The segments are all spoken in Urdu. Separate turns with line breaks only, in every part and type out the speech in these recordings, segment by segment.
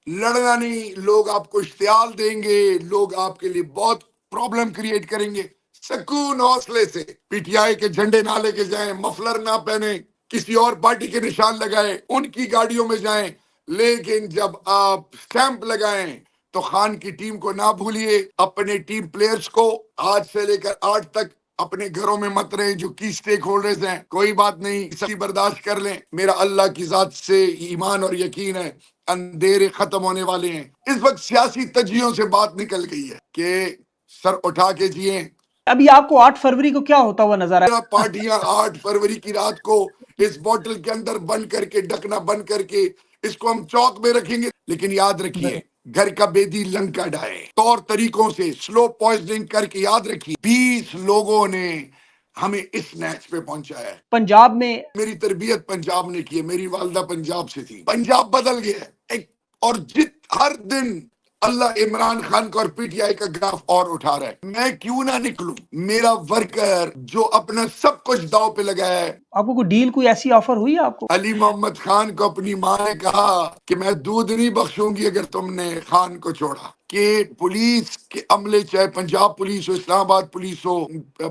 لڑنا نہیں، لوگ آپ کو اشتعال دیں گے، لوگ آپ کے لیے بہت پرابلم کریٹ کریں گے۔ سکون حوصلے سے پی ٹی آئی کے جھنڈے نہ لے کے جائیں، مفلر نہ پہنیں، کسی اور پارٹی کے نشان لگائیں، ان کی گاڑیوں میں جائیں، لیکن جب آپ سٹیمپ لگائیں تو خان کی ٹیم کو نہ بھولیے، اپنے ٹیم پلیئرز کو 8 سے لے کر 8 تک اپنے گھروں میں مت رہیں، جو کی سٹیک ہولڈرز ہیں۔ کوئی بات نہیں، سبھی برداشت کر لیں، میرا اللہ کی ذات سے ایمان اور یقین ہے، اندھیرے ختم ہونے والے ہیں۔ اس وقت سیاسی تجزیوں سے بات نکل گئی ہے کہ سر اٹھا کے جئیں۔
ابھی آپ کو 8 فروری کو کیا ہوتا ہوا نظر آیا؟
پارٹیاں 8 فروری کی رات کو اس بوتل کے اندر بند کر کے، ڈھکنا بند کر کے اس کو ہم چوک میں رکھیں گے، لیکن یاد رکھیے گھر کا بیدی لنکا ڈھائے، طور طریقوں سے سلو پوائزننگ کر کے، یاد رکھیے 20 لوگوں نے ہمیں اس نیچ پہ پہنچایا ہے۔
پنجاب میں
میری تربیت پنجاب نے کی ہے، میری والدہ پنجاب سے تھی، پنجاب بدل گیا ہے اور ہر دن اللہ عمران خان کا اور پی ٹی آئی کا گراف اور اٹھا رہا ہے۔ میں کیوں نہ نکلوں؟ میرا ورکر جو اپنا سب کچھ داؤ پہ لگایا ہے۔
آپ کو کوئی ڈیل، کوئی ایسی آفر ہوئی آپ کو؟
علی محمد خان کو اپنی ماں نے کہا کہ میں دودھ نہیں بخشوں گی اگر تم نے خان کو چھوڑا، کہ پولیس کے عملے، چاہے پنجاب پولیس ہو، اسلام آباد پولیس ہو،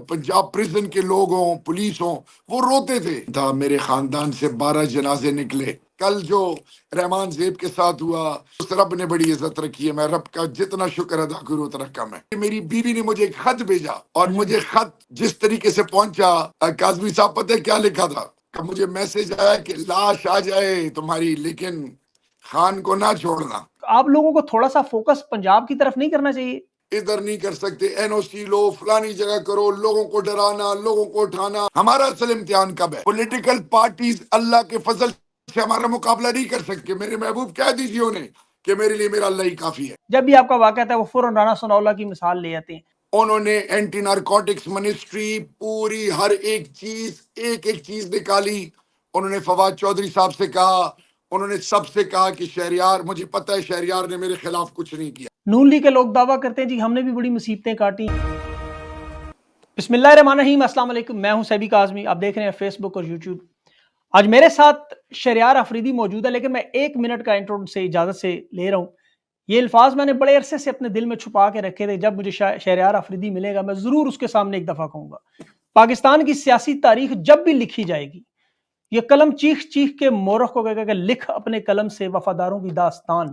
پنجاب پریزن کے لوگ ہوں، پولیس ہوں، وہ روتے تھے۔ میرے خاندان سے 12 جنازے نکلے۔ کل جو رحمان زیب کے ساتھ ہوا، اس رب نے بڑی عزت رکھی ہے، میں رب کا جتنا شکر ادا کروں اتنا کم ہے۔ میری بیوی نے مجھے ایک خط بھیجا، اور مجھے خط جس طریقے سے پہنچا، کاظمی صاحب پتہ ہے کیا لکھا تھا؟ کہ مجھے میسج آیا کہ لاش آ جائے تمہاری، لیکن خان کو نہ چھوڑنا۔
آپ لوگوں کو تھوڑا سا فوکس پنجاب کی طرف نہیں کرنا چاہیے؟
ادھر نہیں کر سکتے، این او سی لو، فلانی جگہ کرو، لوگوں کو ڈرانا، لوگوں کو اٹھانا۔ ہمارا اصل امتحان کب ہے؟ پولیٹیکل پارٹیز اللہ کے فضل سے ہمارا مقابلہ نہیں کر سکتے۔ میرے محبوب کہہ دیجیے انہیں کہ میرے لیے میرا اللہ ہی کافی ہے۔
جب بھی آپ کا واقعہ تھا وہ فوراً رانا ثناء اللہ کی مثال لے آتے ہیں۔
انہوں نے اینٹی نارکوٹکس منسٹری پوری ہر ایک چیز نکالی۔ انہوں نے فواد چودھری صاحب سے کہا، انہوں نے سب سے کہا کہ شہریار، مجھے پتہ ہے شہریار نے میرے خلاف کچھ نہیں کیا۔
نون لیگ کے لوگ دعویٰ کرتے ہیں جی ہم نے بھی بڑی مصیبتیں کاٹی۔ بسم اللہ الرحمن الرحیم، السلام علیکم، میں ہوں سیبی کاظمی، آپ دیکھ رہے ہیں فیس بک اور یوٹیوب۔ آج میرے ساتھ شہریار افریدی موجود ہے، لیکن میں 1 منٹ کا انٹرو سے اجازت سے لے رہا ہوں۔ یہ الفاظ میں نے بڑے عرصے سے اپنے دل میں چھپا کے رکھے تھے، جب مجھے شہریار افریدی ملے گا میں ضرور اس کے سامنے ایک دفعہ کہوں گا۔ پاکستان کی سیاسی تاریخ جب بھی لکھی جائے گی، یہ قلم چیخ چیخ کے مورخ کو کہے گا کہ لکھ اپنے قلم سے وفاداروں کی داستان،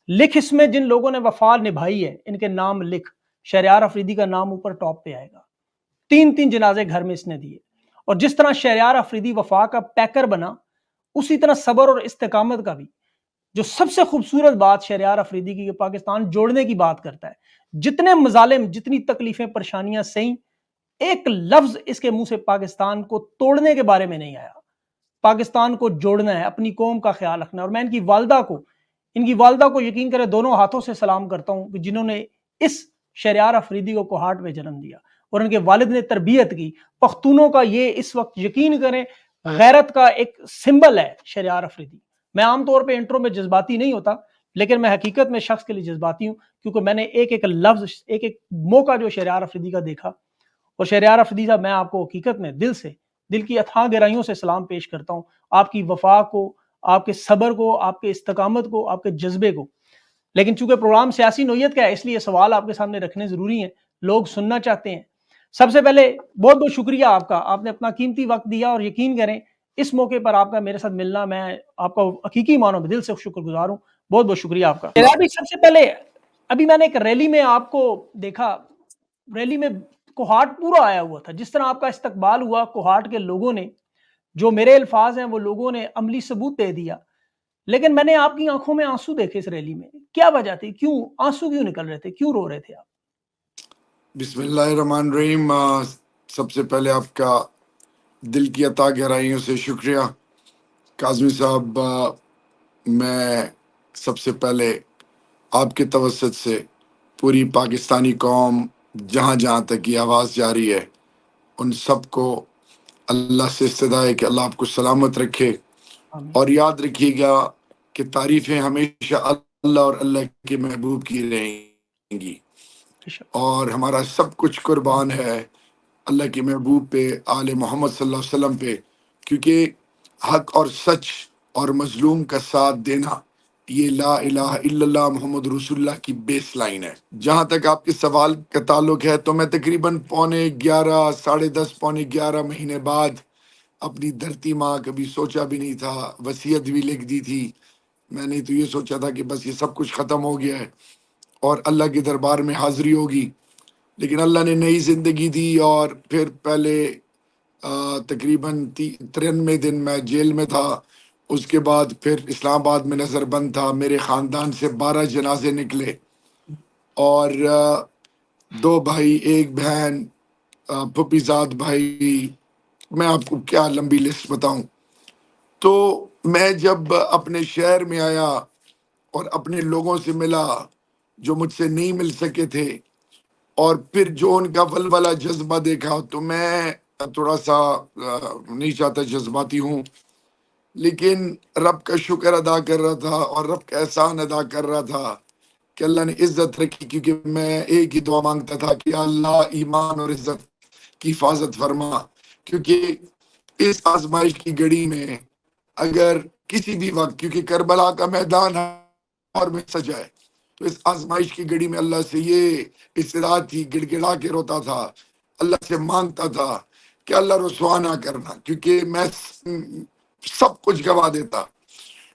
لکھ اس میں جن لوگوں نے وفا نبھائی ہے ان کے نام لکھ۔ شہریار افریدی کا نام اوپر ٹاپ پہ آئے گا۔ 3 جنازے گھر میں اس نے دیے، اور جس طرح شہریار افریدی وفا کا پیکر بنا، اسی طرح صبر اور استقامت کا بھی۔ جو سب سے خوبصورت بات شہریار افریدی کی، پاکستان جوڑنے کی بات کرتا ہے۔ جتنے مظالم، جتنی تکلیفیں، پریشانیاں سہیں، ایک لفظ اس کے منہ سے پاکستان کو توڑنے کے بارے میں نہیں آیا۔ پاکستان کو جوڑنا ہے، اپنی قوم کا خیال رکھنا ہے۔ اور میں ان کی والدہ کو یقین کرے دونوں ہاتھوں سے سلام کرتا ہوں کہ جنہوں نے اس شہریار افریدی کو کوہاٹ میں جنم دیا، اور ان کے والد نے تربیت کی۔ پختونوں کا یہ اس وقت یقین کریں غیرت کا ایک سمبل ہے شہریار افریدی۔ میں عام طور پہ انٹرو میں جذباتی نہیں ہوتا، لیکن میں حقیقت میں شخص کے لیے جذباتی ہوں، کیونکہ میں نے ایک لفظ، ایک موقع جو شہریار افریدی کا دیکھا۔ اور شہریار افریدی صاحب، میں آپ کو حقیقت میں دل کی اتھاہ گہرائیوں سے سلام پیش کرتا ہوں، آپ کی وفا کو، آپ کے صبر کو، آپ کے استقامت کو، آپ کے جذبے کو۔ لیکن چونکہ پروگرام سیاسی نوعیت کا ہے، اس لیے سوال آپ کے سامنے رکھنے ضروری ہیں، لوگ سننا چاہتے ہیں۔ سب سے پہلے بہت بہت شکریہ آپ کا، آپ نے اپنا قیمتی وقت دیا، اور یقین کریں اس موقع پر آپ کا میرے ساتھ ملنا، میں آپ کا حقیقی معنوں میں دل سے شکر گزار ہوں۔ بہت بہت شکریہ آپ کا۔ سب سے پہلے ابھی میں نے ایک ریلی میں آپ کو دیکھا، ریلی میں کوہاٹ پورا آیا ہوا تھا، جس طرح آپ کا استقبال ہوا کوہاٹ کے لوگوں نے، جو میرے الفاظ ہیں وہ لوگوں نے عملی ثبوت دے دیا۔ لیکن میں نے آپ کی آنکھوں میں آنسو دیکھے اس ریلی میں، کیا وجہ تھی؟ کیوں آنسو کیوں نکل رہے تھے؟ کیوں رو رہے تھے آپ؟
بسم اللہ الرحمن الرحیم۔ سب سے پہلے آپ کا دل کی عطا گہرائیوں سے شکریہ کاظمی صاحب۔ میں سب سے پہلے آپ کے توسط سے پوری پاکستانی قوم، جہاں جہاں تک یہ آواز جاری ہے، ان سب کو اللہ سے استدعا ہے کہ اللہ آپ کو سلامت رکھے۔ اور یاد رکھیے گا کہ تعریفیں ہمیشہ اللہ اور اللہ کے محبوب کی رہیں گی، اور ہمارا سب کچھ قربان ہے اللہ کے محبوب پہ، آل محمد صلی اللہ علیہ وسلم پہ، کیونکہ حق اور سچ اور مظلوم کا ساتھ دینا یہ لا الہ الا اللہ محمد رسول اللہ کی بیس لائن ہے۔ جہاں تک آپ کے سوال کا تعلق ہے تو میں تقریباً 10:15 10:30 11:15 مہینے بعد اپنی دھرتی ماں، کبھی سوچا بھی نہیں تھا، وصیت بھی لکھ دی تھی میں نے، تو یہ سوچا تھا کہ بس یہ سب کچھ ختم ہو گیا ہے اور اللہ کے دربار میں حاضری ہوگی، لیکن اللہ نے نئی زندگی دی۔ اور پھر پہلے تقریباً 93 دن میں جیل میں تھا، اس کے بعد پھر اسلام آباد میں نظر بند تھا، میرے خاندان سے 12 جنازے نکلے، اور 2 بھائی 1 بہن، پھپھی زاد بھائی، میں آپ کو کیا لمبی لسٹ بتاؤں۔ تو میں جب اپنے شہر میں آیا اور اپنے لوگوں سے ملا جو مجھ سے نہیں مل سکے تھے، اور پھر جو ان کا ولولہ جذبہ دیکھا، تو میں تھوڑا سا نہیں چاہتا جذباتی ہوں، لیکن رب کا شکر ادا کر رہا تھا اور رب کا احسان ادا کر رہا تھا کہ اللہ نے عزت رکھی، کیونکہ میں ایک ہی دعا مانگتا تھا کہ اللہ ایمان اور عزت کی حفاظت فرما، کیونکہ اس آزمائش کی گھڑی میں اگر کسی بھی وقت، کیونکہ کربلا کا میدان اور میں سجا ہے، تو اس آزمائش کی گھڑی میں اللہ سے یہ استدعا تھی، گڑ گڑا کے روتا تھا، اللہ سے مانگتا تھا کہ اللہ رسوا نہ کرنا، کیونکہ میں سب کچھ گوا دیتا،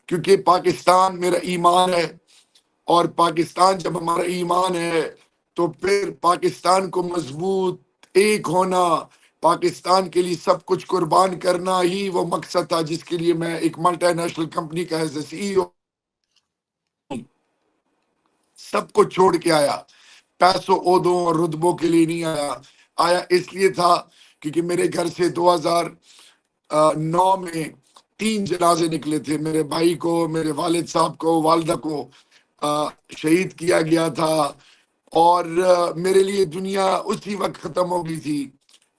کیونکہ پاکستان میرا ایمان ہے، اور پاکستان جب ہمارا ایمان ہے تو پھر پاکستان کو مضبوط ایک ہونا، پاکستان کے لیے سب کچھ قربان کرنا ہی وہ مقصد تھا جس کے لیے میں ایک ملٹی نیشنل کمپنی کا ایز اے CEO سب کو چھوڑ کے آیا۔ پیسوں عہدوں اور رتبوں کے لیے نہیں آیا اس لیے تھا کیونکہ میرے گھر سے 2009 میں 3 جنازے نکلے تھے، میرے بھائی کو، میرے والد صاحب کو، والدہ کو شہید کیا گیا تھا، اور میرے لیے دنیا اسی وقت ختم ہو گئی تھی،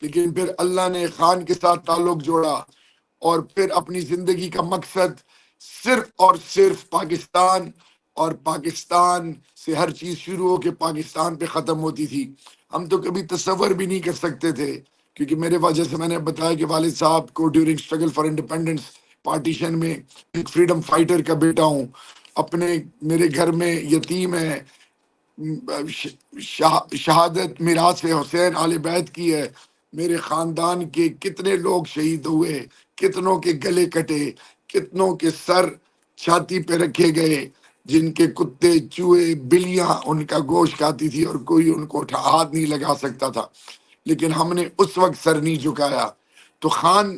لیکن پھر اللہ نے خان کے ساتھ تعلق جوڑا، اور پھر اپنی زندگی کا مقصد صرف اور صرف پاکستان، اور پاکستان سے ہر چیز شروع ہو کے پاکستان پہ ختم ہوتی تھی۔ ہم تو کبھی تصور بھی نہیں کر سکتے تھے، کیونکہ میرے وجہ سے میں نے بتایا کہ والد صاحب کو during struggle for independence partition میں ایک فریڈم فائٹر کا بیٹا ہوں، اپنے میرے گھر میں یتیم ہے، شہادت میراث حسین آل بیت کی ہے، میرے خاندان کے کتنے لوگ شہید ہوئے، کتنوں کے گلے کٹے، کتنوں کے سر چھاتی پہ رکھے گئے، جن کے کتے چوہے بلیاں ان کا گوشت کھاتی تھی اور کوئی ان کو ہاتھ نہیں لگا سکتا تھا، لیکن ہم نے اس وقت سر نہیں جھکایا۔ تو خان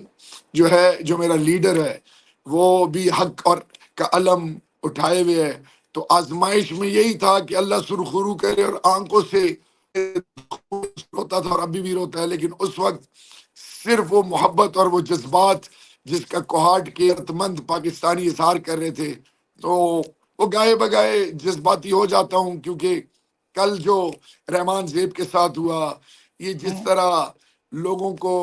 جو ہے، جو میرا لیڈر ہے، وہ بھی حق اور کا علم اٹھائے ہوئے ہے۔ تو آزمائش میں یہی تھا کہ اللہ سرخرو کرے، اور آنکھوں سے روتا تھا اور ابھی بھی روتا ہے، لیکن اس وقت صرف وہ محبت اور وہ جذبات جس کا کوہاٹ کے مند پاکستانی اظہار کر رہے تھے، تو وہ گائے بگائے جذباتی ہو جاتا ہوں، کیونکہ کل جو رحمان زیب کے ساتھ ہوا، یہ جس طرح لوگوں کو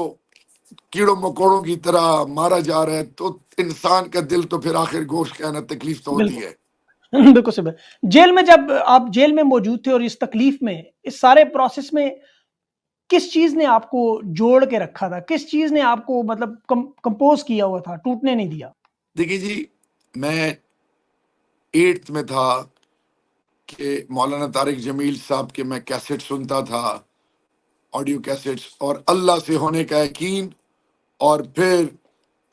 کیڑوں مکوڑوں کی طرح مارا جا رہا ہے، تو انسان کا دل تو پھر آخر گوشت کا نا، تکلیف تو ہوتی ہے۔
بالکل صحیح۔ جیل میں جب آپ جیل میں موجود تھے اور اس تکلیف میں، اس سارے پروسیس میں کس چیز نے آپ کو جوڑ کے رکھا تھا؟ کس چیز نے آپ کو مطلب کمپوز کیا ہوا تھا، ٹوٹنے نہیں دیا؟
دیکھیے جی، میں 8th میں تھا کہ مولانا طارق جمیل صاحب کے میں کیسٹ سنتا تھا، آڈیو کیسٹس، اور اللہ سے ہونے کا یقین، اور پھر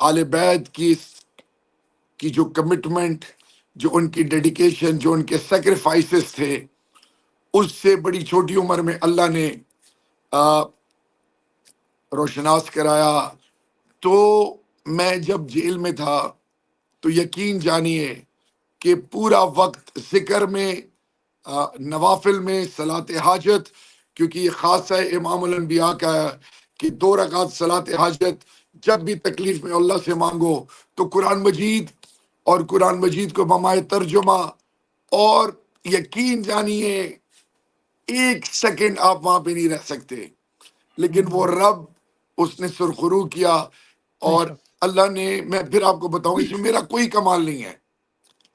آل بیت کی جو کمٹمنٹ، جو ان کی ڈیڈیکیشن، جو ان کے سیکریفائسز تھے، اس سے بڑی چھوٹی عمر میں اللہ نے روشناس کرایا۔ تو میں جب جیل میں تھا تو یقین جانیے کہ پورا وقت ذکر میں، نوافل میں، صلاۃ حاجت، کیونکہ یہ خاصہ امام الانبیاء کا ہے کہ 2 رکعت صلاۃ حاجت جب بھی تکلیف میں اللہ سے مانگو، تو قرآن مجید اور قرآن مجید کو بمائے ترجمہ، اور یقین جانیے 1 سیکنڈ آپ وہاں پہ نہیں رہ سکتے، لیکن وہ رب اس نے سرخرو کیا، اور اللہ نے، میں پھر آپ کو بتاؤں، اس میں میرا کوئی کمال نہیں ہے،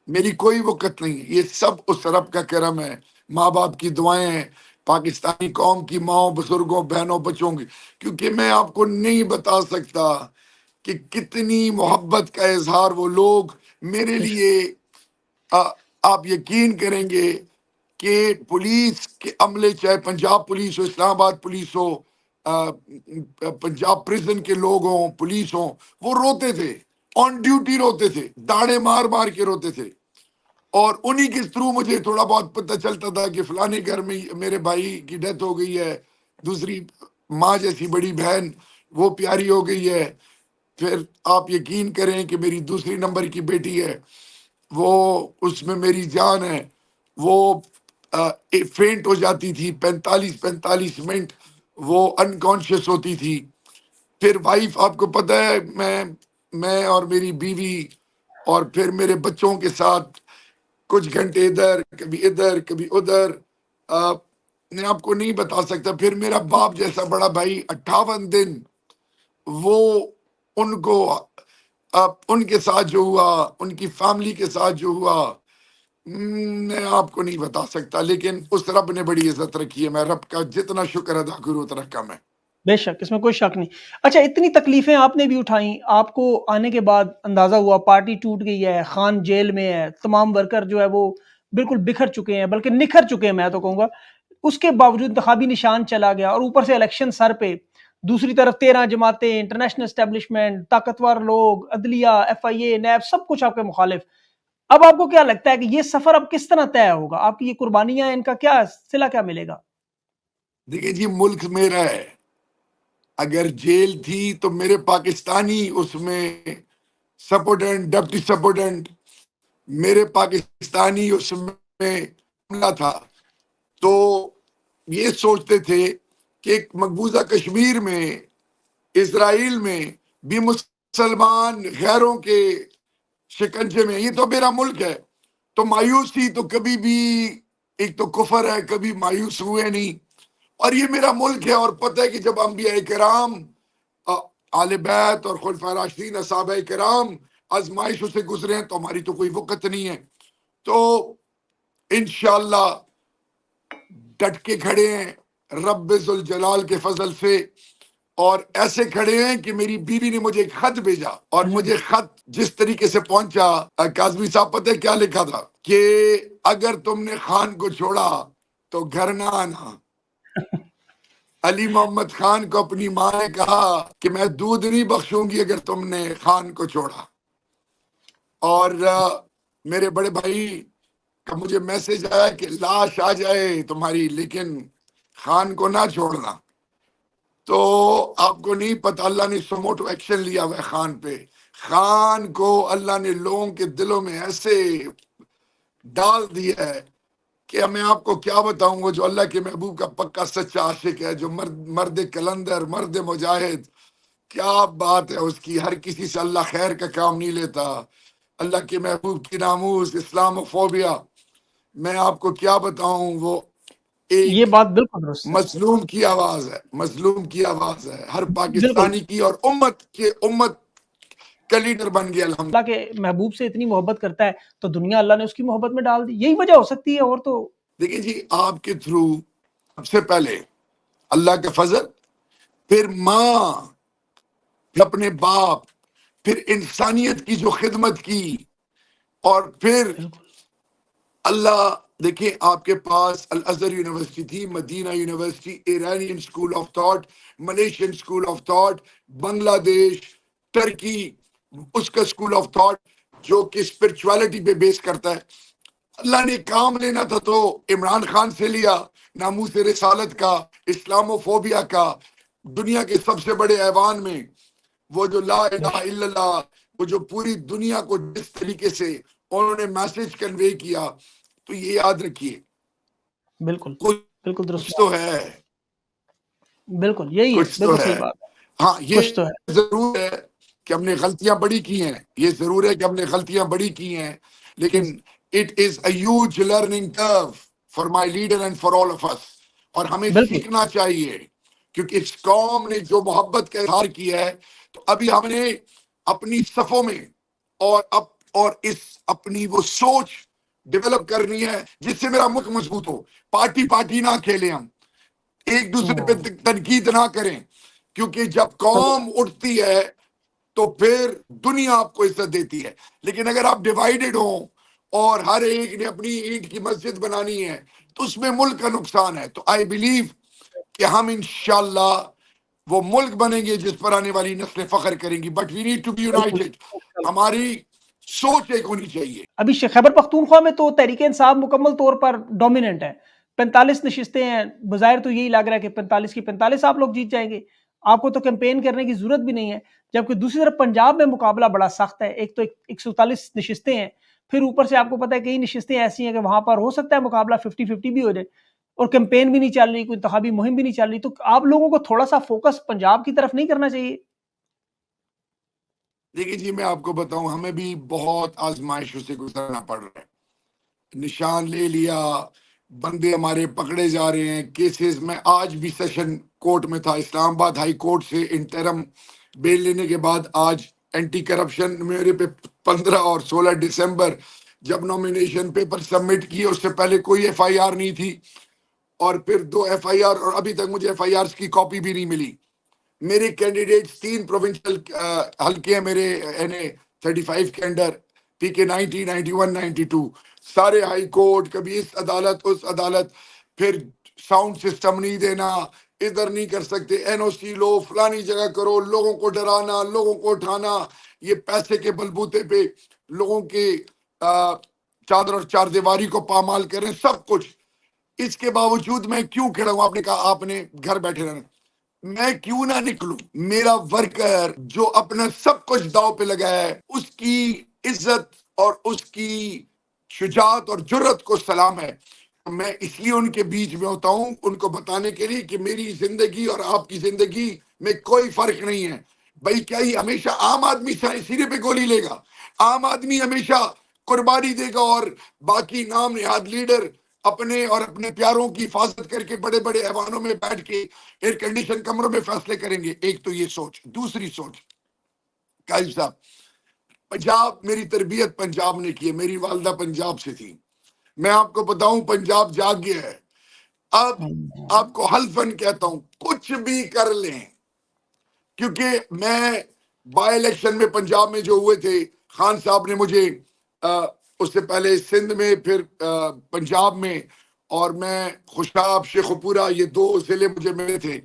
میری کوئی وقت نہیں ہے، یہ سب اس رب کا کرم ہے، ماں باپ کی دعائیں ہیں، پاکستانی قوم کی ماؤں، بزرگوں، بہنوں، بچوں کی، کیونکہ میں آپ کو نہیں بتا سکتا کہ کتنی محبت کا اظہار وہ لوگ میرے لیے آپ یقین کریں گے کہ پولیس کے عملے، چاہے پنجاب پولیس ہو، اسلام آباد پولیس ہو، پنجاب پریزن کے لوگ ہوں، پولیس ہوں، وہ روتے تھے، آن ڈیوٹی روتے تھے، داڑے مار مار کے روتے تھے. اور انہی کے تھرو مجھے تھوڑا بہت پتہ چلتا تھا کہ فلانے گھر میں میرے بھائی کی ڈیتھ ہو گئی ہے، دوسری ماں جیسی بڑی بہن وہ پیاری ہو گئی ہے. پھر آپ یقین کریں کہ میری دوسری نمبر کی بیٹی ہے، وہ اس میں میری جان ہے، وہ فینٹ ہو جاتی تھی 45 منٹ وہ انکانشیس ہوتی تھی. پھر وائف، آپ کو پتہ ہے، میں اور میری بیوی اور پھر میرے بچوں کے ساتھ کچھ گھنٹے ادھر کبھی ادھر، میں آپ کو نہیں بتا سکتا. پھر میرا باپ جیسا بڑا بھائی 58 دن وہ ان کو ان کے ساتھ جو ہوا، ان کی فیملی کے ساتھ جو ہوا، میں آپ کو نہیں بتا سکتا. لیکن اس رب نے بڑی عزت رکھی ہے، میں رب کا جتنا شکر ادا کروں اتنا کم ہے.
بے شک، اس میں کوئی شک نہیں. اچھا، اتنی تکلیفیں آپ نے بھی اٹھائیں، آپ کو آنے کے بعد اندازہ ہوا پارٹی ٹوٹ گئی ہے، خان جیل میں ہے، تمام ورکر جو ہے وہ بالکل بکھر چکے ہیں، بلکہ نکھر چکے ہیں میں تو کہوں گا. اس کے باوجود انتخابی نشان چلا گیا، اور اوپر سے الیکشن سر پہ، دوسری طرف 13 جماعتیں، انٹرنیشنل اسٹیبلشمنٹ، طاقتور لوگ، عدلیہ، ایف آئی اے، نیب، سب کچھ آپ کے مخالف. اب آپ کو کیا لگتا ہے کہ یہ سفر اب کس طرح طے ہوگا؟ آپ کی یہ قربانیاں، ان کا کیا صلہ کیا ملے گا؟
دیکھیں جی، ملک میرا ہے. اگر جیل تھی تو میرے پاکستانی اس میں سپورٹنٹ، ڈپٹی سپورٹنٹ، میرے پاکستانی اس میں حملہ تھا. تو یہ سوچتے تھے کہ ایک مقبوضہ کشمیر میں، اسرائیل میں بھی مسلمان غیروں کے شکنجے میں، یہ تو میرا ملک ہے. تو مایوسی تو کبھی بھی، ایک تو کفر ہے، کبھی مایوس ہوئے نہیں. اور یہ میرا ملک ہے، اور پتہ ہے کہ جب انبیاء کرام، آل بیت اور خلفائے راشدین، صحابہ کرام آزمائشوں سے گزرے ہیں، تو ہماری تو کوئی وقت نہیں ہے. تو انشاءاللہ ڈٹ کے کھڑے ہیں رب ذوالجلال کے فضل سے. اور ایسے کھڑے ہیں کہ میری بیوی نے مجھے ایک خط بھیجا، اور مجھے خط جس طریقے سے پہنچا، کاظمی صاحب پتہ ہے کیا لکھا تھا؟ کہ اگر تم نے خان کو چھوڑا تو گھر نہ آنا. علی محمد خان کو اپنی ماں نے کہا کہ میں دودھ نہیں بخشوں گی اگر تم نے خان کو چھوڑا. اور میرے بڑے بھائی کا مجھے میسج آیا کہ لاش آ جائے تمہاری، لیکن خان کو نہ چھوڑنا. تو آپ کو نہیں پتہ، اللہ نے سموٹو ایکشن لیا ہوا ہے خان پہ. خان کو اللہ نے لوگوں کے دلوں میں ایسے ڈال دیا ہے کہ میں آپ کو کیا بتاؤں گا. جو اللہ کے محبوب کا پکا سچا عاشق ہے، جو مرد کلندر، مرد مجاہد، کیا بات ہے اس کی. ہر کسی سے اللہ خیر کا کام نہیں لیتا. اللہ کے محبوب کی ناموس، اسلام و فوبیا، میں آپ کو کیا بتاؤں. وہ
یہ
ایک
بات بالکل درست ہے.
مظلوم کی آواز ہے، مظلوم کی آواز ہے، ہر
بالکل.
پاکستانی کی، اور امت کا لیڈر بن گیا الحمد.
اللہ کے محبوب سے اتنی محبت کرتا ہے تو دنیا اللہ نے اس کی محبت میں ڈال دی. یہی وجہ ہو سکتی ہے، اور تو
دیکھیں جی، آپ کے تھرو سب سے پہلے اللہ کا فضل، پھر ماں، پھر اپنے باپ، پھر انسانیت کی جو خدمت کی، اور پھر
بالکل
اللہ. دیکھیں، آپ کے پاس الازہر یونیورسٹی تھی، Medina university, Iranian school of thought, Malaysian school of thought, Bangladesh, ترکی، اس کا اسکول آف تھاٹ جو کہ اسپرچوالٹی پہ بیس کرتا ہے. اللہ نے کام لینا تھا تو عمران خان سے لیا، ناموس رسالت کا، اسلام و فوبیا کا. دنیا کے سب سے بڑے ایوان میں وہ جو لا الہ الا اللہ، وہ جو پوری دنیا کو جس طریقے سے انہوں نے میسج کنوے کیا. تو یہ یاد رکھیے،
بالکل بالکل درست
کچھ
بات.
تو ہے،
بالکل یہی ہے،
کچھ تو
بالکل صحیح
ہے.
بات ہے.
ہاں، یہ
کچھ تو ہے.
ضرور ہے کہ ہم نے غلطیاں بڑی کی ہیں، یہ ضرور ہے کہ ہم نے غلطیاں بڑی کی ہیں، لیکن it is a huge learning curve for my leader and for all of us. اور ہمیں
بالکل
سیکھنا چاہیے، کیونکہ اس قوم نے جو محبت کا اظہار کیا ہے، تو ابھی ہم نے اپنی صفوں میں اور اس اپنی وہ سوچ ڈیولپ کرنی ہے جس سے میرا ملک مضبوط ہو. پارٹی نہ کھیلیں، ہم ایک دوسرے پہ تنقید نہ کریں، کیونکہ جب قوم اٹھتی ہے تو پھر دنیا آپ کو عزت دیتی ہے. لیکن اگر آپ ڈیوائیڈڈ ہوں اور ہر ایک نے اپنی اینٹ کی مسجد بنانی ہے تو اس میں ملک کا نقصان ہے. تو آئی بلیو کہ ہم انشاءاللہ وہ ملک بنیں گے جس پر آنے والی نسلیں فخر کریں گی. But we need to be
بالکل.
یونائٹڈ. ہماری سوچ ایک ہونی چاہیے.
ابھی خیبر پختونخوا میں تو تحریک انصاف مکمل طور پر ڈومیننٹ ہے. 45 نشستیں ہیں. بظاہر تو یہی لگ رہا ہے کہ 45 کی 45 آپ لوگ جیت جائیں گے. آپ کو تو کیمپین کرنے کی ضرورت بھی نہیں ہے. جبکہ دوسری طرف پنجاب میں مقابلہ بڑا سخت ہے. ایک تو 140 نشستیں ہیں, پھر اوپر سے آپ کو پتا ہے کئی نشستیں ایسی ہیں کہ وہاں پر ہو سکتا ہے مقابلہ 50-50 بھی ہو جائے, اور کیمپین بھی نہیں چل رہی, کوئی انتخابی مہم بھی نہیں چل رہی. تو آپ لوگوں کو تھوڑا سا فوکس پنجاب کی طرف نہیں کرنا چاہیے؟
دیکھیے جی, میں آپ کو بتاؤں, ہمیں بھی بہت آزمائشوں سے گزرنا پڑ رہا ہے. نشان لے لیا, بندے ہمارے پکڑے جا رہے ہیں کیسز میں. آج بھی سیشن کورٹ میں تھا اسلام آباد ہائی کورٹ سے انٹرم بیل لینے کے بعد. آج اینٹی کرپشن میرے پہ 15 اور 16 دسمبر جب نومینیشن پیپر سبمٹ کیے, اس سے پہلے کوئی ایف آئی آر نہیں تھی, اور پھر 2 ایف آئی آر, اور ابھی تک مجھے ایف آئی آر کی کاپی بھی نہیں ملی. میرے کینڈیڈیٹس 3 پروونشل حلقے ہیں میرے, یعنی 35 کے انڈر, پی کے 90, 91, 92, سارے ہائی کورٹ, کبھی اس عدالت اس عدالت. پھر ساؤنڈ سسٹم نہیں دینا, ادھر نہیں کر سکتے, این او سی لو, فلانی جگہ کرو, لوگوں کو ڈرانا, لوگوں کو اٹھانا, یہ پیسے کے بلبوتے پہ لوگوں کے چادر اور چار دیواری کو پامال کریں, سب کچھ. اس کے باوجود میں کیوں کھڑا ہوں؟ آپ نے کہا آپ نے گھر بیٹھے رہنا, میں کیوں نہ نکلوں؟ میرا ورکر جو اپنا سب کچھ داؤ پہ لگایا ہے, اس کی عزت اور اس کی شجاعت اور جرت کو سلام ہے. میں اس لیے ان کے بیچ میں ہوتا ہوں, ان کو بتانے کے لیے کہ میری زندگی اور آپ کی زندگی میں کوئی فرق نہیں ہے. بھائی کیا ہی ہمیشہ عام آدمی سینے پہ گولی لے گا؟ عام آدمی ہمیشہ قربانی دے گا, اور باقی نام نہاد لیڈر اپنے اور اپنے پیاروں کی حفاظت کر کے بڑے بڑے ایوانوں میں بیٹھ کے ایئر کنڈیشن کمروں میں فیصلے کریں گے. ایک تو یہ سوچ. دوسری سوچ, قائم صاحب, پنجاب, میری تربیت پنجاب نے کی ہے, میری والدہ پنجاب سے تھی. میں آپ کو بتاؤں پنجاب جاگ گیا ہے. اب آپ کو حلفاً کہتا ہوں, کچھ بھی کر لیں, کیونکہ میں بائی الیکشن میں پنجاب میں جو ہوئے تھے, خان صاحب نے مجھے اس سے پہلے سندھ میں, پھر پنجاب میں, اور میں خوشاب شیخوپورہ, یہ 2 ضلع مجھے ملے تھے,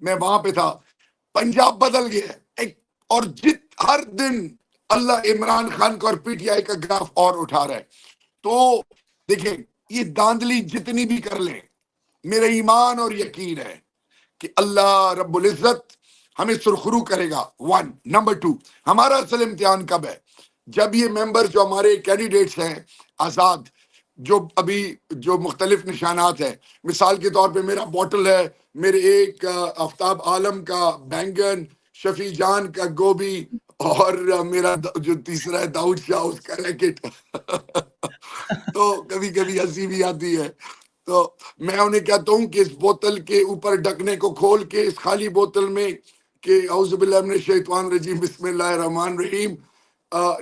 میں وہاں پہ تھا. پنجاب بدل گیا اور ہر دن اللہ عمران خان کا اور پی ٹی آئی کا گراف اور اٹھا رہا ہے. تو دیکھیں, یہ داندلی جتنی بھی کر لیں, میرا ایمان اور یقین ہے کہ اللہ رب العزت ہمیں سرخرو کرے گا. 1 نمبر 2, ہمارا اصل امتحان کب ہے؟ جب یہ ممبر جو ہمارے کینڈیڈیٹس ہیں آزاد, جو ابھی جو مختلف نشانات ہیں, مثال کے طور پہ میرا بوٹل ہے, میرے ایک آفتاب عالم کا بینگن, شفیع جان کا گوبھی, اور میرا جو تیسرا ہے داؤد شاہ اس کا ریکٹ. تو کبھی کبھی ہنسی بھی آتی ہے. تو میں انہیں کہتا ہوں کہ اس بوتل کے اوپر ڈھکنے کو کھول کے اس خالی بوتل میں کہ اعوذ باللہ من الشیطان الرجیم بسم اللہ الرحمن الرحیم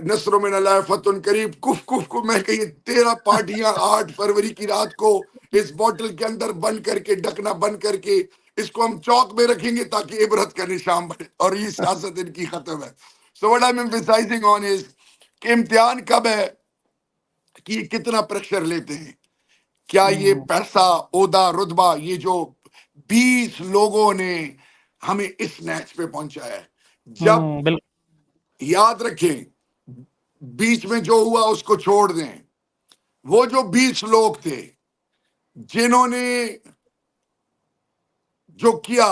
نصر من اللہ فتح قریب, کف کف کو میں کہ 13 پارٹیاں 8 فروری کی رات کو اس بوتل کے اندر بند کر کے, ڈھکنا بند کر کے, اس کو ہم چوک میں رکھیں گے تاکہ عبرت کا نشان بنے, اور یہ سیاست ان کی ختم ہے. So what I'm emphasizing on is کہ امتحان کب ہے, کہ یہ کتنا پریشر لیتے ہیں. کیا یہ پیسہ, عہدہ, رتبہ, یہ جو 20 لوگوں نے ہمیں اس نیچ پہ پہنچا ہے. جب یاد رکھیں, بیچ میں جو ہوا اس کو چھوڑ دیں. وہ جو 20 لوگ تھے جنہوں نے جو کیا,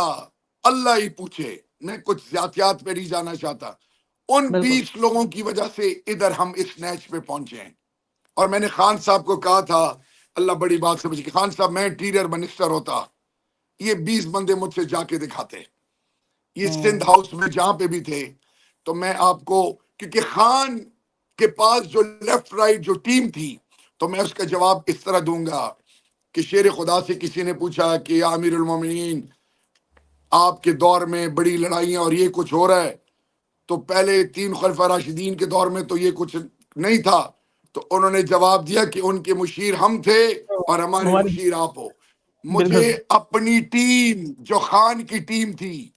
اللہ ہی پوچھے, میں کچھ ذاتیات پہ نہیں جانا چاہتا, ان 20 لوگوں کی وجہ سے ادھر ہم اس نیچ پہ پہنچے ہیں. اور میں نے خان صاحب کو کہا تھا, اللہ بڑی بات سمجھ کہ خان صاحب میں انٹیریئر منسٹر ہوتا, یہ 20 بندے مجھ سے جا کے دکھاتے, یہ سندھ ہاؤس میں جہاں پہ بھی تھے. تو میں آپ کو, کیونکہ خان کے پاس جو لیفٹ رائٹ جو ٹیم تھی, تو میں اس کا جواب اس طرح دوں گا کہ شیر خدا سے کسی نے پوچھا کہ یا امیر المومنین, آپ کے دور میں بڑی لڑائیاں اور یہ کچھ ہو رہا ہے, تو پہلے 3 خلفاء راشدین کے دور میں تو یہ کچھ نہیں تھا. تو انہوں نے جواب دیا کہ ان کے مشیر ہم تھے اور ہمارے مشیر آپ ہو. مجھے اپنی ٹیم جو خان کی ٹیم تھی,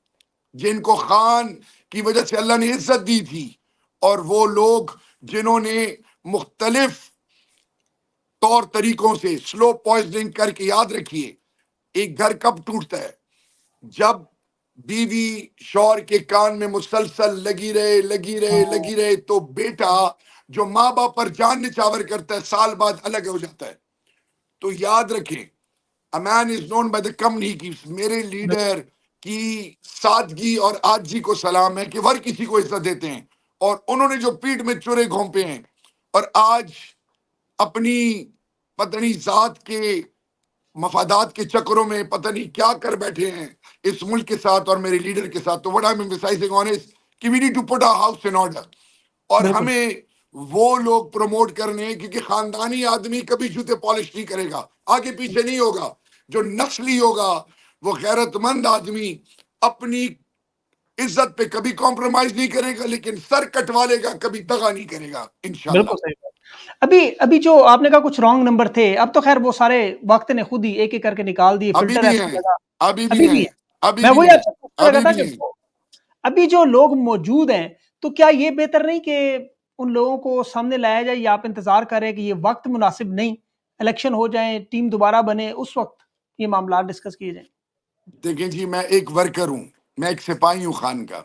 جن کو خان کی وجہ سے اللہ نے عزت دی تھی, اور وہ لوگ جنہوں نے مختلف طور طریقوں سے سلو پوائزننگ کر کے. یاد رکھیے ایک گھر کب ٹوٹتا ہے؟ جب بیوی شوہر کے کان میں مسلسل لگی رہے تو بیٹا جو ماں باپ پر جان نچاور کرتا ہے سال بعد الگ ہو جاتا ہے. تو یاد رکھیں a man is known by the company he keeps. میرے لیڈر کی سادگی اور آجزی کو سلام ہے کہ وہ ہر کسی کو عزت دیتے ہیں، اور انہوں نے جو پیٹھ میں چورے گھونپے ہیں اور آج اپنی پتہ نہیں ذات کے مفادات کے چکروں میں پتہ نہیں کیا کر بیٹھے ہیں اس ملک کے ساتھ اور میرے لیڈر کے ساتھ. تو what I'm emphasizing on is کہ we need to put our house in order. اور
بالکل
ہمیں وہ لوگ پروموٹ کرنے ہیں کیونکہ خاندانی آدمی کبھی جوتے پالش نہیں کرے گا، آگے پیچھے نہیں ہوگا. جو نسلی ہوگا وہ غیرت مند آدمی اپنی عزت پہ کبھی کمپرومائز نہیں کرے گا، لیکن سر کٹوا لے گا، کبھی دغا نہیں کرے گا انشاءاللہ.
بالکل صحیح بات. ابھی جو آپ نے کہا کچھ رانگ نمبر تھے، اب تو خیر وہ سارے وقت نے خود ہی ایک ایک کر کے نکال دیے،
ابھی
فلٹر
بھی
ایسی
ہیں،
جگہ
ابھی بھی
ابھی بھی
ہیں،
ہے.
ابھی
میں
بھی
وہی
ہیں،
آپ سے پوچھنے لگا
ابھی
تھا
بھی
کہ
ہیں.
ابھی جو لوگ موجود ہیں تو کیا یہ بہتر نہیں کہ ان لوگوں کو سامنے لایا جائے، یا آپ انتظار کریں کہ یہ وقت مناسب نہیں، الیکشن ہو جائیں، ٹیم دوبارہ بنے، اس وقت یہ معاملات ڈسکس کیے جائیں؟
دیکھیں جی میں ایک ورکر ہوں، میں ایک سپاہی ہوں خان کا.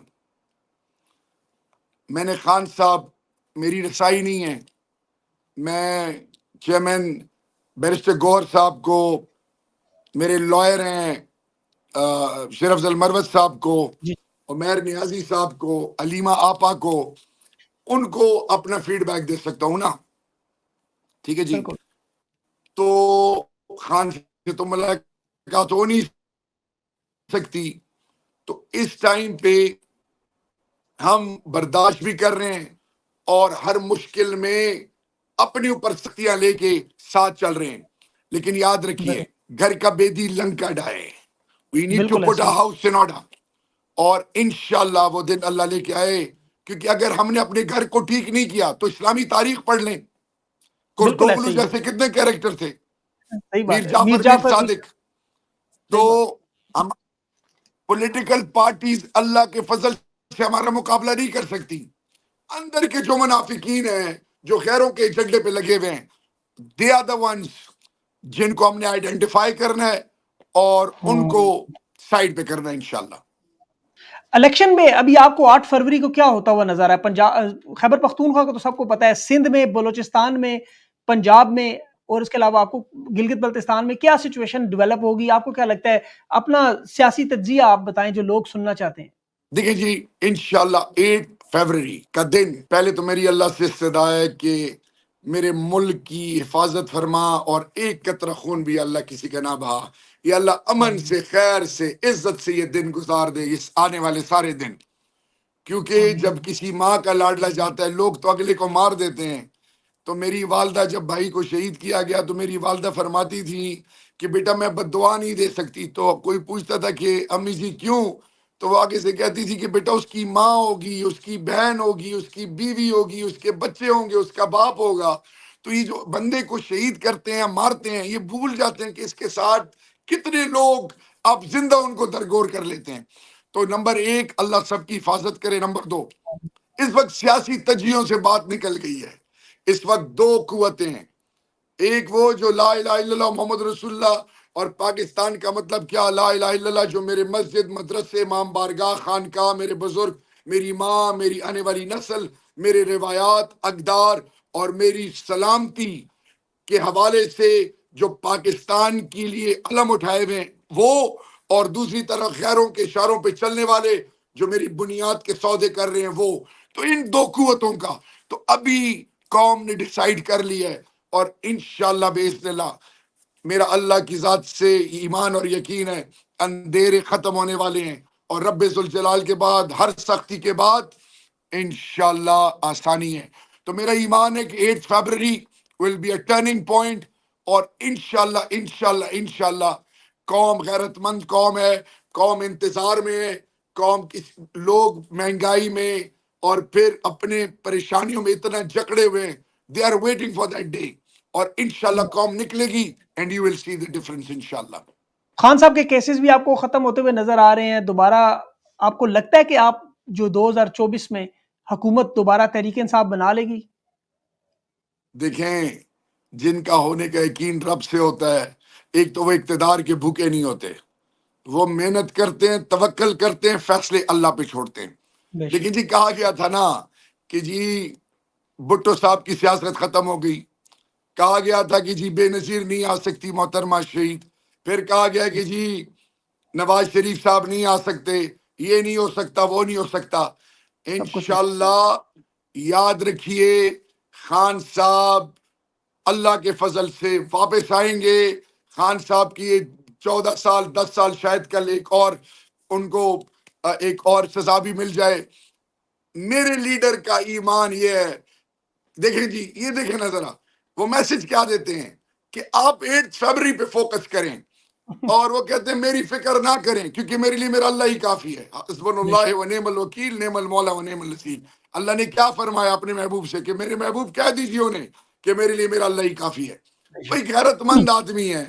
میں نے خان صاحب میری رسائی نہیں ہے، میں چیئرمین بیرسٹر گوہر صاحب کو، میرے لائر ہیں شیر افضل مروت صاحب کو،
جی
عمیر نیازی صاحب کو، علیمہ آپا کو، ان کو اپنا فیڈ بیک دے سکتا ہوں نا. ٹھیک ہے جی.
بالکل
تو خان سے تو ملاقات ہو نہیں سکتی، تو اس ٹائم پہ ہم برداشت بھی کر رہے ہیں اور ہر مشکل میں اپنے اوپر سختیاں لے کے ساتھ چل رہے ہیں. لیکن یاد رکھیے گھر کا بیدی لنکا ڈائے. We need to
بالکل
put
ایسے
our
he.
house in order. اور انشاءاللہ وہ دن اللہ لے کے آئے، کیونکہ اگر ہم نے اپنے گھر کو ٹھیک نہیں کیا تو اسلامی تاریخ پڑھ لیں،
بالکل
کردوغلو
ایسے ہی.
جیسے کتنے کیریکٹر تھے،
صحیح
میر
بات ہے. میر
جعفر میر
جعفر
صادق. تو
صحیح بات.
ہم پولیٹیکل پارٹیز اللہ کے فضل سے ہمارا مقابلہ نہیں کر سکتی. اندر کے جو منافقین ہیں جو غیروں کے ایجنڈے پہ لگے ہوئے ہیں، they are the ones جن کو ہم نے آئیڈینٹیفائی کرنا ہے اور ان کو سائڈ پہ کرنا ہے انشاءاللہ.
الیکشن میں ابھی آپ کو 8 فروری کو کیا ہوتا ہوا نظر ہے؟ پنجاب، خیبر پختونخوا کا تو سب کو پتا ہے، سندھ میں، بلوچستان میں، پنجاب میں، اور اس کے علاوہ آپ کو گلگت بلتستان میں کیا سچویشن ڈیولپ ہوگی؟ آپ کو کیا لگتا ہے؟ اپنا سیاسی تجزیہ آپ بتائیں جو لوگ سننا چاہتے ہیں.
دیکھیں جی انشاءاللہ 8 فروری کا دن، پہلے تو میری اللہ سے استدعا ہے کہ میرے ملک کی حفاظت فرما اور ایک قطرہ خون بھی اللہ کسی کا نہ بہا. یا اللہ امن سے، خیر سے، عزت سے یہ دن گزار دے، اس آنے والے سارے دن. کیونکہ جب کسی ماں کا لاڈلا جاتا ہے لوگ تو اگلے کو مار دیتے ہیں. تو میری والدہ جب بھائی کو شہید کیا گیا تو میری والدہ فرماتی تھی کہ بیٹا میں بد دعا نہیں دے سکتی. تو کوئی پوچھتا تھا کہ امی جی کیوں؟ تو وہ آگے سے کہتی تھی کہ بیٹا اس کی ماں ہوگی، اس کی بہن ہوگی، اس کی بیوی ہوگی، اس کے بچے ہوں گے، اس کا باپ ہوگا. تو یہ جو بندے کو شہید کرتے ہیں، مارتے ہیں، یہ بھول جاتے ہیں کہ اس کے ساتھ کتنے لوگ اب زندہ ان کو درگور کر لیتے ہیں. تو نمبر 1 اللہ سب کی حفاظت کرے. نمبر 2 اس وقت سیاسی تجزیوں سے بات نکل گئی ہے. اس وقت 2 قوتیں ہیں، ایک وہ جو لا الہ الا اللہ محمد رسول اللہ، اور پاکستان کا مطلب کیا لا الہ الا اللہ، جو میرے مسجد، مدرسے، امام بارگاہ، خانقاہ، میرے بزرگ، میری ماں، میری آنے والی نسل، میرے روایات، اقدار اور میری سلامتی کے حوالے سے جو پاکستان کے لیے علم اٹھائے ہوئے ہیں وہ، اور دوسری طرف غیروں کے اشاروں پہ چلنے والے جو میری بنیاد کے سودے کر رہے ہیں وہ. تو ان 2 قوتوں کا تو ابھی قوم نے ڈیسائیڈ کر لی ہے، اور انشاءاللہ باذن اللہ میرا اللہ کی ذات سے ایمان اور یقین ہے اندھیرے ختم ہونے والے ہیں، اور رب ذوالجلال کے بعد، ہر سختی کے بعد انشاءاللہ آسانی ہے. تو میرا ایمان ہے کہ 8 فروری will be a turning point، اور انشاءاللہ قوم غیرت مند قوم ہے، قوم انتظار میں ہے، قوم لوگ مہنگائی میں اور پھر اپنے پریشانیوں میں اتنا جکڑے ہوئے ہیں. they are waiting for that day، اور انشاءاللہ قوم نکلے گی and you will see the difference انشاءاللہ.
خان صاحب کے کیسز بھی آپ کو ختم ہوتے ہوئے نظر آ رہے ہیں. دوبارہ آپ کو لگتا ہے کہ آپ جو 2024 میں حکومت دوبارہ تحریک انصاف بنا لے گی؟
دیکھیں جن کا ہونے کا یقین رب سے ہوتا ہے، ایک تو وہ اقتدار کے بھوکے نہیں ہوتے، وہ محنت کرتے ہیں، توکل کرتے ہیں، فیصلے اللہ پہ چھوڑتے ہیں۔
بے
لیکن
شک
جی کہا گیا تھا نا کہ جی بھٹو صاحب کی سیاست ختم ہو گئی، کہا گیا تھا کہ جی بے نظیر نہیں آ سکتی محترمہ شہید، پھر کہا گیا کہ جی نواز شریف صاحب نہیں آ سکتے، یہ نہیں ہو سکتا، وہ نہیں ہو سکتا۔
سب کچھ ہو
انشاءاللہ یاد رکھیے، خان صاحب اللہ کے فضل سے واپس آئیں گے۔ خان صاحب کی 14 سال 10 سال شاید کل ایک اور ان کو ایک اور سزا بھی مل جائے۔ میرے لیڈر کا ایمان یہ ہے، دیکھیں جی یہ دیکھیں نا ذرا، وہ میسج کیا دیتے ہیں کہ آپ 8 فروری پہ فوکس کریں، اور وہ کہتے ہیں میری فکر نہ کریں کیونکہ میرے لیے میرا اللہ ہی کافی ہے۔ حسبنا
بے
اللہ
شک
و نعم الوکیل، نعم المولا و نعم النصیر۔ اللہ نے کیا فرمایا اپنے محبوب سے کہ میرے محبوب کہہ دیجیے انہیں کہ میرے لیے میرا اللہ ہی کافی ہے۔
بے
بھائی
شک
غیرت مند آدمی ہے،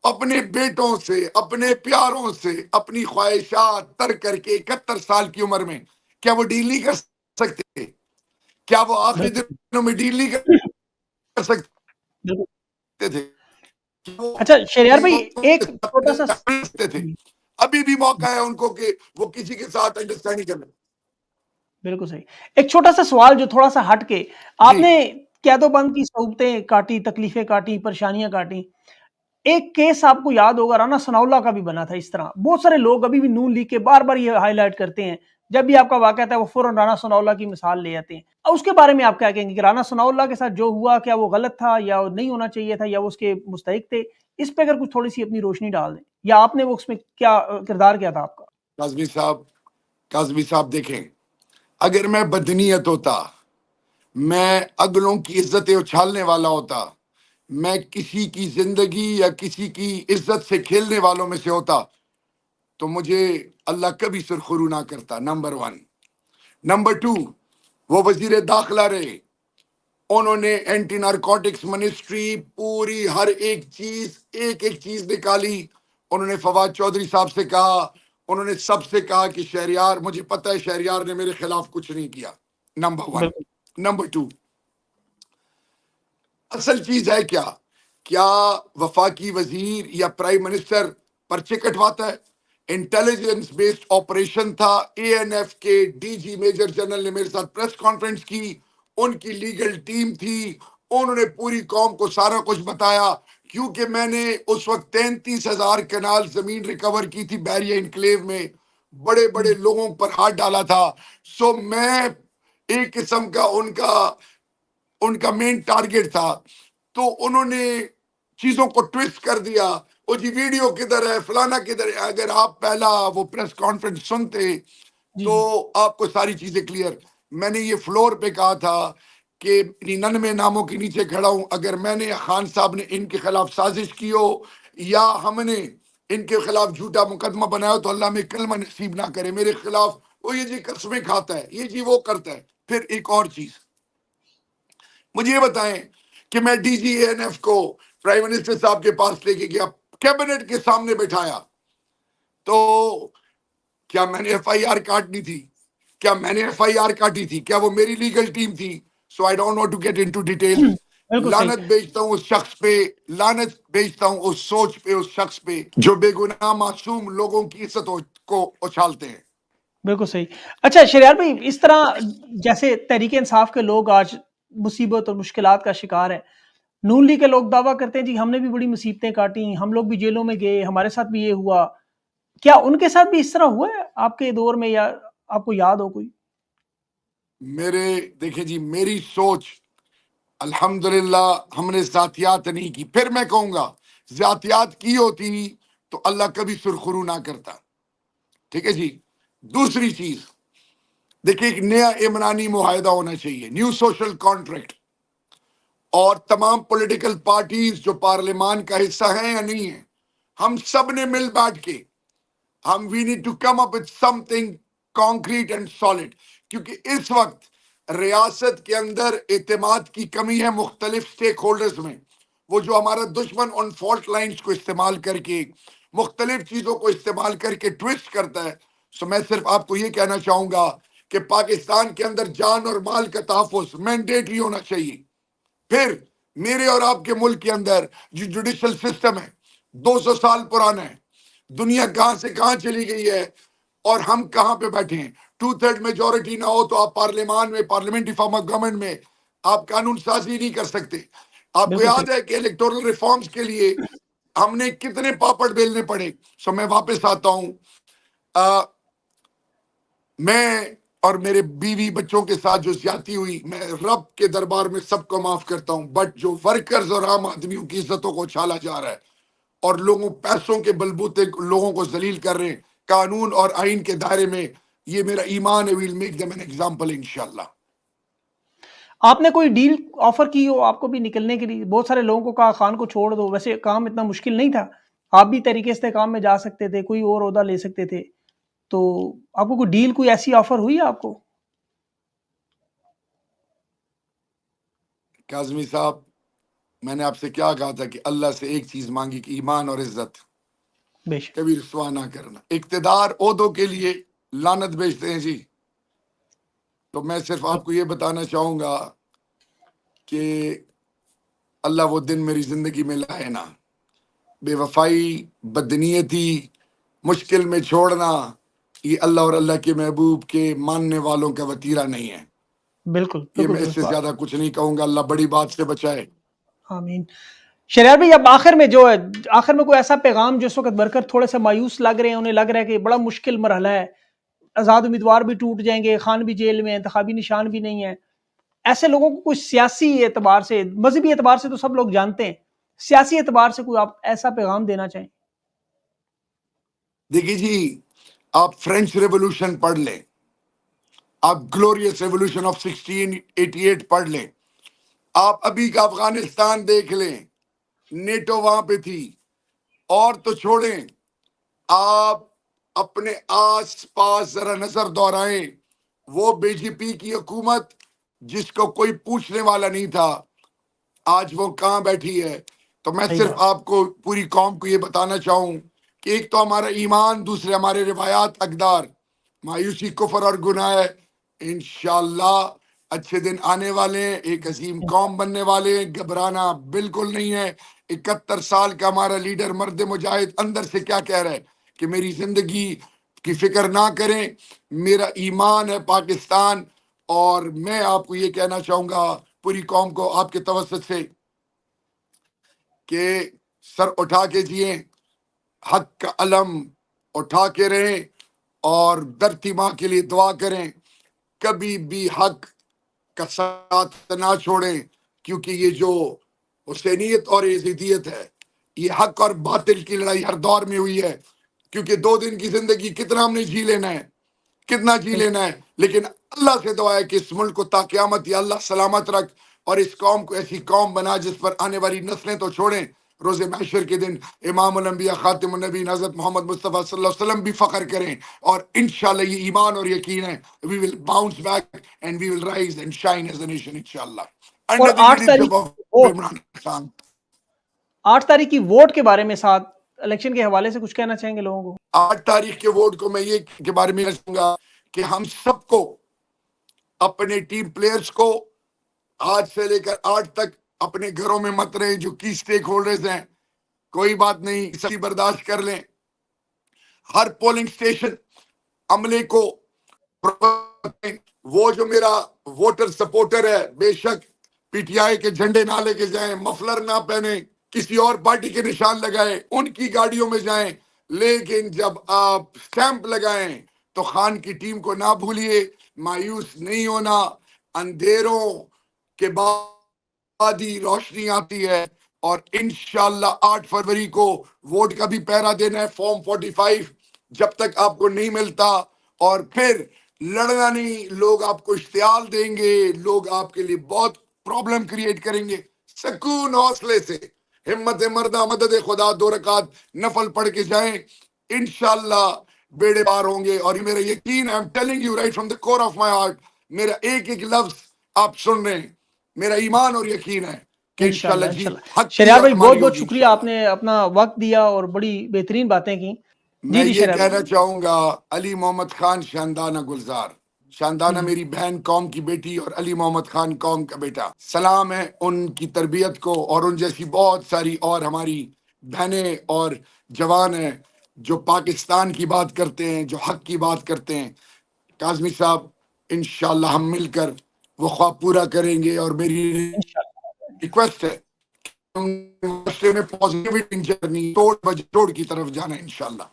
اپنے بیٹوں سے اپنے پیاروں سے اپنی خواہشات ترک کر کے 71 سال کی عمر میں کیا وہ ڈیل نہیں کر سکتے؟ کیا وہ آخری
بالکل
دنوں میں ڈیل نہیں کر سکتے
بالکل۔
تھے؟ وہ
اچھا شہریار بھائی
لوگوں
ایک
کے
چھوٹا سا
ساتھ ملتے تھے، ابھی بھی موقع ہے ان کو کہ وہ کسی کے ساتھ انڈرسٹینڈنگ کریں۔
بالکل صحیح، ایک چھوٹا سا سوال جو تھوڑا سا ہٹ کے، آپ
جی
نے قید و بند کی صعوبتیں کاٹی، تکلیفیں کاٹی، پریشانیاں کاٹی، ایک کیس آپ کو یاد ہوگا رانا ثناء اللہ کا بھی بنا تھا اس طرح، بہت سارے لوگ ابھی بھی نون لیگ کے بار بار یہ ہائی لائٹ کرتے ہیں، جب بھی آپ کا واقعہ تھا وہ فوراً رانا ثناء اللہ کی مثال لے آتے ہیں، اور اس کے بارے میں آپ کیا کہیں گے کہ رانا ثناء اللہ کے ساتھ جو ہوا کیا وہ غلط تھا یا نہیں ہونا چاہیے تھا یا وہ اس کے مستحق تھے؟ اس پہ اگر کچھ تھوڑی سی اپنی روشنی ڈال دیں، یا آپ نے وہ اس میں کیا کردار کیا تھا آپ کا؟
کاظمی صاحب دیکھیں، اگر میں بدنیت ہوتا، میں اگلوں کی عزتیں اچھالنے والا ہوتا، میں کسی کی زندگی یا کسی کی عزت سے کھیلنے والوں میں سے ہوتا، تو مجھے اللہ کبھی سرخرو نہ کرتا، نمبر 1۔ نمبر 2، وہ وزیر داخلہ رہے، انہوں نے اینٹی نارکوٹکس منسٹری پوری ہر ایک چیز نکالی۔ انہوں نے فواد چودھری صاحب سے کہا، انہوں نے سب سے کہا کہ شہریار، مجھے پتہ ہے شہریار نے میرے خلاف کچھ نہیں کیا، نمبر 1۔
بالکل
نمبر 2، اصل چیز ہے کیا وفاقی وزیر یا پرائم منسٹر پرچے کٹواتا ہے؟ انٹیلیجنس بیسڈ آپریشن تھا، اے این ایف کے ڈی جی میجر جنرل نے میرے ساتھ پریس کانفرنس کی، ان کی لیگل ٹیم تھی، انہوں نے پوری قوم کو سارا کچھ بتایا، کیونکہ میں نے اس وقت 33,000 کنال زمین ریکور کی تھی بیریا انکلیو میں، بڑے بڑے لوگوں پر ہاتھ ڈالا تھا، سو میں ایک قسم کا ان کا مین ٹارگٹ تھا۔ تو انہوں نے چیزوں کو ٹویسٹ کر دیا، وہ جی ویڈیو کدھر ہے، فلانا کدھر ہے۔ اگر آپ پہلا وہ پریس کانفرنس سنتے
جی
تو
جی
آپ کو ساری چیزیں کلیئر۔ میں نے یہ فلور پہ کہا تھا کہ 99 ناموں کے نیچے کھڑا ہوں، اگر میں نے خان صاحب نے ان کے خلاف سازش کی ہو یا ہم نے ان کے خلاف جھوٹا مقدمہ بنایا تو اللہ میں کلمہ نصیب نہ کرے میرے خلاف، وہ یہ جی قسمیں کھاتا ہے، یہ جی وہ کرتا ہے۔ پھر ایک اور چیز مجھے یہ بتائیں کہ میں ڈی جی اے این ایف کو پرائم منسٹر صاحب کے پاس لے کے گیا، کیبنٹ کے سامنے بٹھایا، تو کیا میں نے ایف آئی آر کاٹنی تھی؟ کیا میں نے ایف آئی آر کاٹی تھی؟ کیا وہ میری لیگل ٹیم تھی؟ So I don't want to get into details.
بالکل صحیح
لعنت بیچتا ہوں اس شخص پہ، لعنت بیچتا ہوں اس سوچ پہ، اس شخص پہ جو بے گناہ معصوم لوگوں کی عزت کو اچھالتے ہیں۔
بالکل صحیح۔ اچھا شریار بھائی، اس طرح جیسے تحریک انصاف کے لوگ آج مصیبت اور مشکلات کا شکار ہیں، نون لیگ کے لوگ دعویٰ کرتے ہیں جی ہم نے بھی بڑی مصیبتیں کاٹی، ہم لوگ بھی جیلوں میں گئے، ہمارے ساتھ بھی یہ ہوا، کیا ان کے ساتھ بھی اس طرح ہوا ہے آپ کے دور میں یا آپ کو یاد ہو کوئی؟
دیکھیں جی میری سوچ، الحمدللہ ہم نے ذاتیات نہیں کی، پھر میں کہوں گا ذاتیات کی ہوتی تو اللہ کبھی سرخرو نہ کرتا، ٹھیک ہے جی۔ دوسری چیز دیکھیں، ایک نیا عمرانی معاہدہ ہونا چاہیے، نیو سوشل کانٹریکٹ، اور تمام پولیٹیکل پارٹیز جو پارلیمان کا حصہ ہیں یا نہیں ہیں، ہم سب نے مل بیٹھ کے we need to come up with something concrete and solid, کیونکہ اس وقت ریاست کے اندر اعتماد کی کمی ہے مختلف سٹیک ہولڈرز میں۔ وہ جو ہمارا دشمن ان فالٹ لائنز کو استعمال کر کے، مختلف چیزوں کو استعمال کر کے ٹویسٹ کرتا ہے۔ سو میں صرف آپ کو یہ کہنا چاہوں گا کہ پاکستان کے اندر جان اور مال کا تحفظ مینڈیٹری ہونا چاہیے۔ پھر میرے اور آپ کے ملک کے اندر جو جوڈیشل سسٹم ہے 200 سال پرانا ہے، دنیا کہاں سے کہاں چلی گئی ہے، اور ہم کہاں پہ بیٹھے ہیں۔ 2/3 میجورٹی نہ ہو تو آپ پارلیمان میں، پارلیمنٹری فارم آف گورنمنٹ میں آپ قانون سازی نہیں کر سکتے۔ آپ کو
بالکل
یاد
صحیح۔
ہے کہ الیکٹورل ریفارمز کے لیے ہم نے کتنے پاپڑ بیلنے پڑے۔ میں واپس آتا ہوں، میں اور میرے بیوی بچوں کے ساتھ جو زیادتی ہوئی، میں رب کے دربار میں سب کو معاف کرتا ہوں، بٹ جو ورکرز اور عام آدمیوں کی عزتوں کو چھالا جا رہا ہے اور لوگوں پیسوں کے بلبوتے لوگوں کو ذلیل کر رہے ہیں قانون اور آئین کے دائرے میں، یہ میرا ایمان ہے، we'll make them an example انشاءاللہ۔
آپ نے کوئی ڈیل آفر کی ہو آپ کو بھی نکلنے کے لیے؟ بہت سارے لوگوں کو کہا خان کو چھوڑ دو، ویسے کام اتنا مشکل نہیں تھا، آپ بھی طریقے استحکام میں جا سکتے تھے، کوئی اور عہدہ لے سکتے تھے، تو آپ کو کوئی ڈیل، کوئی ایسی آفر ہوئی ہے آپ کو؟
کاظمی صاحب، میں نے آپ سے کیا کہا تھا کہ اللہ سے ایک چیز مانگی کہ ایمان اور عزت،
بے شک۔
کبھی رسوا نہ کرنا۔ اقتدار عہدوں کے لیے لعنت بیچتے ہیں جی، تو میں صرف آپ کو یہ بتانا چاہوں گا کہ اللہ وہ دن میری زندگی میں لائے نا، بے وفائی، بدنیتی، مشکل میں چھوڑنا، یہ اللہ اور اللہ کے محبوب کے ماننے والوں کا وتیرہ نہیں ہے۔
بالکل
یہ
بالکل
میں اس
درست
سے
بات۔
زیادہ کچھ نہیں کہوں گا، اللہ بڑی بات سے بچائے۔
آمین۔ شریار بھائی، اب آخر میں جو ہے، آخر میں کوئی ایسا پیغام جو اس وقت ورکر تھوڑے سے مایوس لگ رہے ہیں، انہیں لگ رہا ہے کہ بڑا مشکل مرحلہ ہے، آزاد امیدوار بھی ٹوٹ جائیں گے، خان بھی جیل میں، انتخابی نشان بھی نہیں ہے، ایسے لوگوں کو کوئی سیاسی اعتبار سے، مذہبی اعتبار سے تو سب لوگ جانتے ہیں، سیاسی اعتبار سے کوئی آپ ایسا پیغام دینا چاہیں؟
دیکھیے جی، آپ فرینچ ریولوشن پڑھ لیں، آپ گلوریس ریولوشن آف 1688 پڑھ لیں، آپ ابھی کا افغانستان دیکھ لیں، نیٹو وہاں پہ تھی، اور تو چھوڑیں، آپ اپنے آس پاس ذرا نظر دورائیں، وہ بی جے پی کی حکومت جس کو کوئی پوچھنے والا نہیں تھا، آج وہ کہاں بیٹھی ہے۔ تو میں
صحیح
صرف
بات۔
آپ کو، پوری قوم کو یہ بتانا چاہوں کہ ایک تو ہمارا ایمان، دوسرے ہمارے روایات اقدار، مایوسی کفر اور گناہ ہے۔ انشاءاللہ اچھے دن آنے والے ہیں، ایک عظیم قوم بننے والے ہیں، گھبرانا بالکل نہیں ہے۔ 71 سال کا ہمارا لیڈر مرد مجاہد اندر سے کیا کہہ رہا ہے کہ میری زندگی کی فکر نہ کریں، میرا ایمان ہے پاکستان۔ اور میں آپ کو یہ کہنا چاہوں گا، پوری قوم کو آپ کے توسط سے، کہ سر اٹھا کے جئیں، حق کا علم اٹھا کے رہیں، اور دھرتی ماں کے لیے دعا کریں، کبھی بھی حق کا ساتھ نہ چھوڑیں، کیونکہ یہ جو حسینیت اور یزیدیت ہے، یہ حق اور باطل کی لڑائی ہر دور میں ہوئی ہے۔ کیونکہ 2 دن کی زندگی کتنا ہم نے جی لینا ہے، کتنا جی لینا ہے، لیکن اللہ سے دعا ہے کہ اس ملک کو تا قیامت یا اللہ سلامت رکھ، اور اس قوم کو ایسی قوم بنا جس پر آنے والی نسلیں تو چھوڑیں، روز محشر کے دن امام الانبیاء خاتم النبی حضرت محمد مصطفیٰ صلی اللہ علیہ وسلم بھی فخر کریں۔ اور انشاءاللہ یہ ایمان اور یقین ہے، we will bounce back and we will rise and shine as a nation inshallah
اور
under the
8 تاریخ
leadership of
vote,
Imran Khan۔
8 تاریخ کی ووٹ کے بارے میں ساتھ الیکشن کے حوالے سے کچھ کہنا چاہیں گے لوگوں کو؟
8 تاریخ کے ووٹ کو میں یہ کے بارے میں کہوں گا کہ ہم سب کو، اپنے ٹیم پلیئرز کو، آج سے لے کر 8 تک اپنے گھروں میں مت رہیں، جو کی سٹیک ہولڈرز ہیں، کوئی بات نہیں، سبھی برداشت کر لیں، ہر پولنگ سٹیشن عملے کو، وہ جو میرا ووٹر سپورٹر ہے، بے شک پی ٹی آئی کے جھنڈے نہ لے کے جائیں، مفلر نہ پہنیں، کسی اور پارٹی کے نشان لگائیں، ان کی گاڑیوں میں جائیں، لیکن جب آپ سٹیمپ لگائیں تو خان کی ٹیم کو نہ بھولیے، مایوس نہیں ہونا، اندھیروں کے بعد ہی روشنی آتی ہے، اور انشاءاللہ 8 فروری کو ووٹ کا بھی پہرا دینا ہے، فارم 45 جب تک آپ کو نہیں ملتا، اور پھر لڑنا نہیں، لوگ آپ کو اشتعال دیں گے، لوگ آپ کے لیے بہت پرابلم کریٹ کریں گے۔ سکون حوصلے سے، ہمت مردہ، مدد خدا، 2 رکعت نفل پڑھ کے جائیں، انشاءاللہ بیڑے پار ہوں گے۔ اور یہ میرا یقین ہے، I'm telling you right from the core of my heart، میرا ایک ایک لفظ آپ سن رہے ہیں، میرا ایمان اور یقین ہے کہ
انشاءاللہ
انشاءاللہ
انشاءاللہ۔
جیت حق کی
شریار بھائی، بہت
ہماری
بہت
ہوگی
شکریہ،
انشاءاللہ۔
آپ نے اپنا وقت دیا اور بڑی بہترین باتیں کی۔ جی
میں
جی
یہ
شریار
کہنا
بھائی۔
چاہوں گا، علی محمد خان شاندانہ گلزار، شاندانہ میری بہن قوم کی بیٹی اور علی محمد خان قوم کا بیٹا، سلام ہے ان کی تربیت کو اور ان جیسی بہت ساری اور ہماری بہنیں اور جوان ہیں جو پاکستان کی بات کرتے ہیں، جو حق کی بات کرتے ہیں۔ کاظمی صاحب انشاءاللہ ہم مل کر وہ خواب پورا کریں گے، اور میری
انشاءاللہ
ریکویسٹ ہے معاشرے میں پازیٹیوٹی جرنی توڑ کی طرف جانا انشاءاللہ۔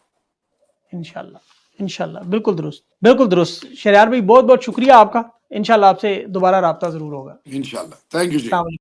انشاءاللہ انشاءاللہ بالکل درست، بالکل درست۔ شہریار بھائی بہت بہت شکریہ آپ کا، انشاءاللہ آپ سے دوبارہ رابطہ ضرور ہوگا۔
انشاءاللہ، تھینک یو جی۔
السلام علیکم۔